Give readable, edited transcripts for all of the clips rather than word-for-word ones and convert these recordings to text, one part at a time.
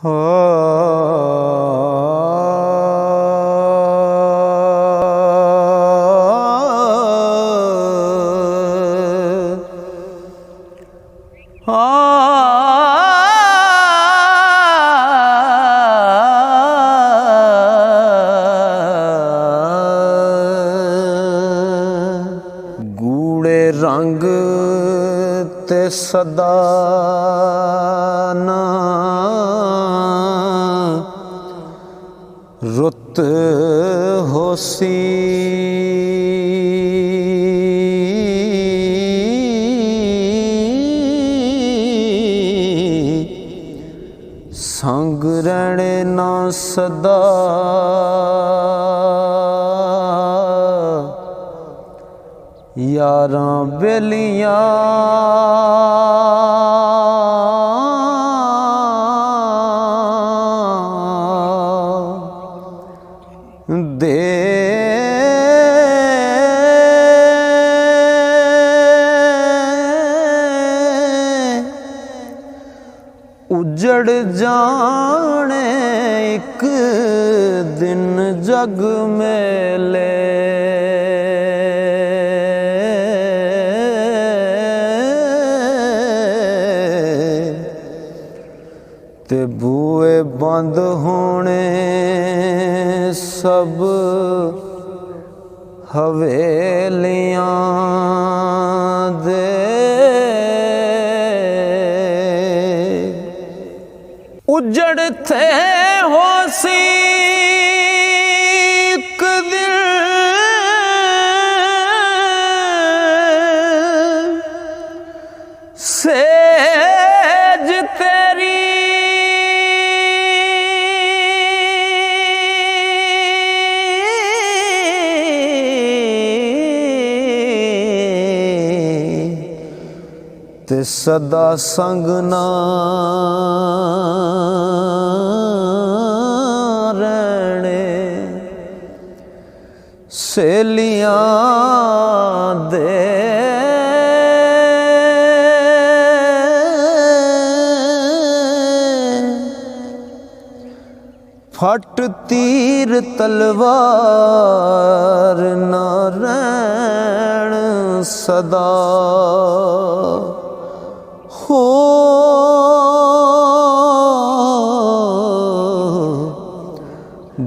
हो गूढ़े रंग ते सदा ना रुत होसी संग रहने ना सदा यारां बेलियां दे उजड़ जाने एक दिन जग मेले ते बूए बंद होने सब हवेलियां दे उजड़ थे होसी एक दिल सेज तेरी ते सदा संग ना रहने सहेलियां दे फट तीर तलवार ना रहन सदा हो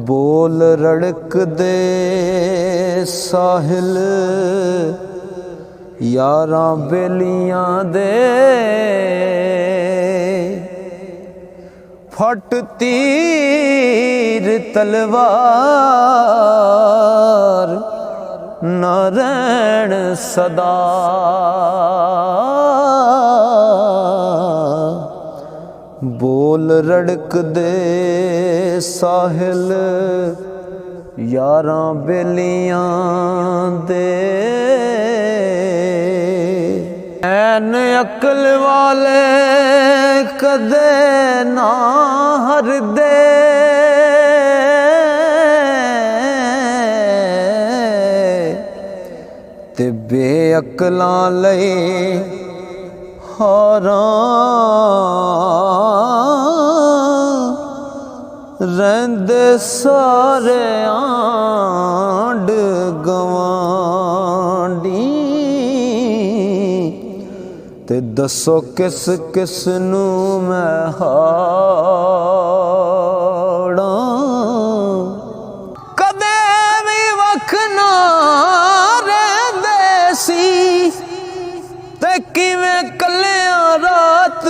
बोल रड़क दे साहिल यारां बेलियां दे फट तीर तलवार न रहन सदा बोल रड़क दे साहिल यारां बेलियां दे ऐन अकल वाले कदे ना हर दे ते बेअकलां लई हारां रहंदे सारे आंड गवांडी ते दसो किस किस नू मैं हाड़ां कदे भी वख ना रहिंदे सी ते किवें कल्लियां रात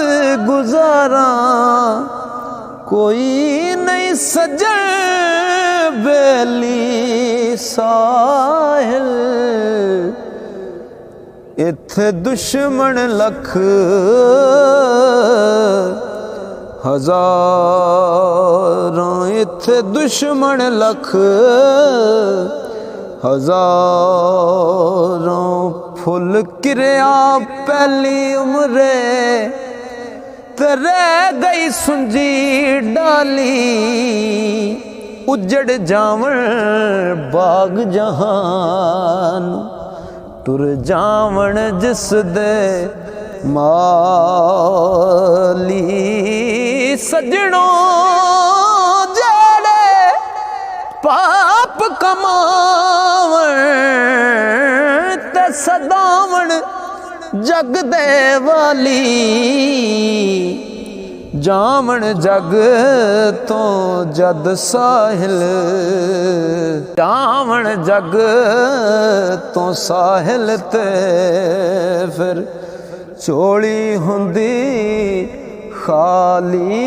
गुजारां कोई नहीं सजन बेली साहिल इत्थे दुश्मन लख हजारां इत्थे दुश्मन लख हजारां फुल किरिया पहली उमरे रह गई सुंजी डाली उजड़ जावन बाग जहान टुर जावन जिस दे माली सजणों जेड़े पाप कमावण ते सदावण जग दे वाली जावण जग तो जद साहिल जावण जग तो साहिल ते फिर चोली हुंदी खाली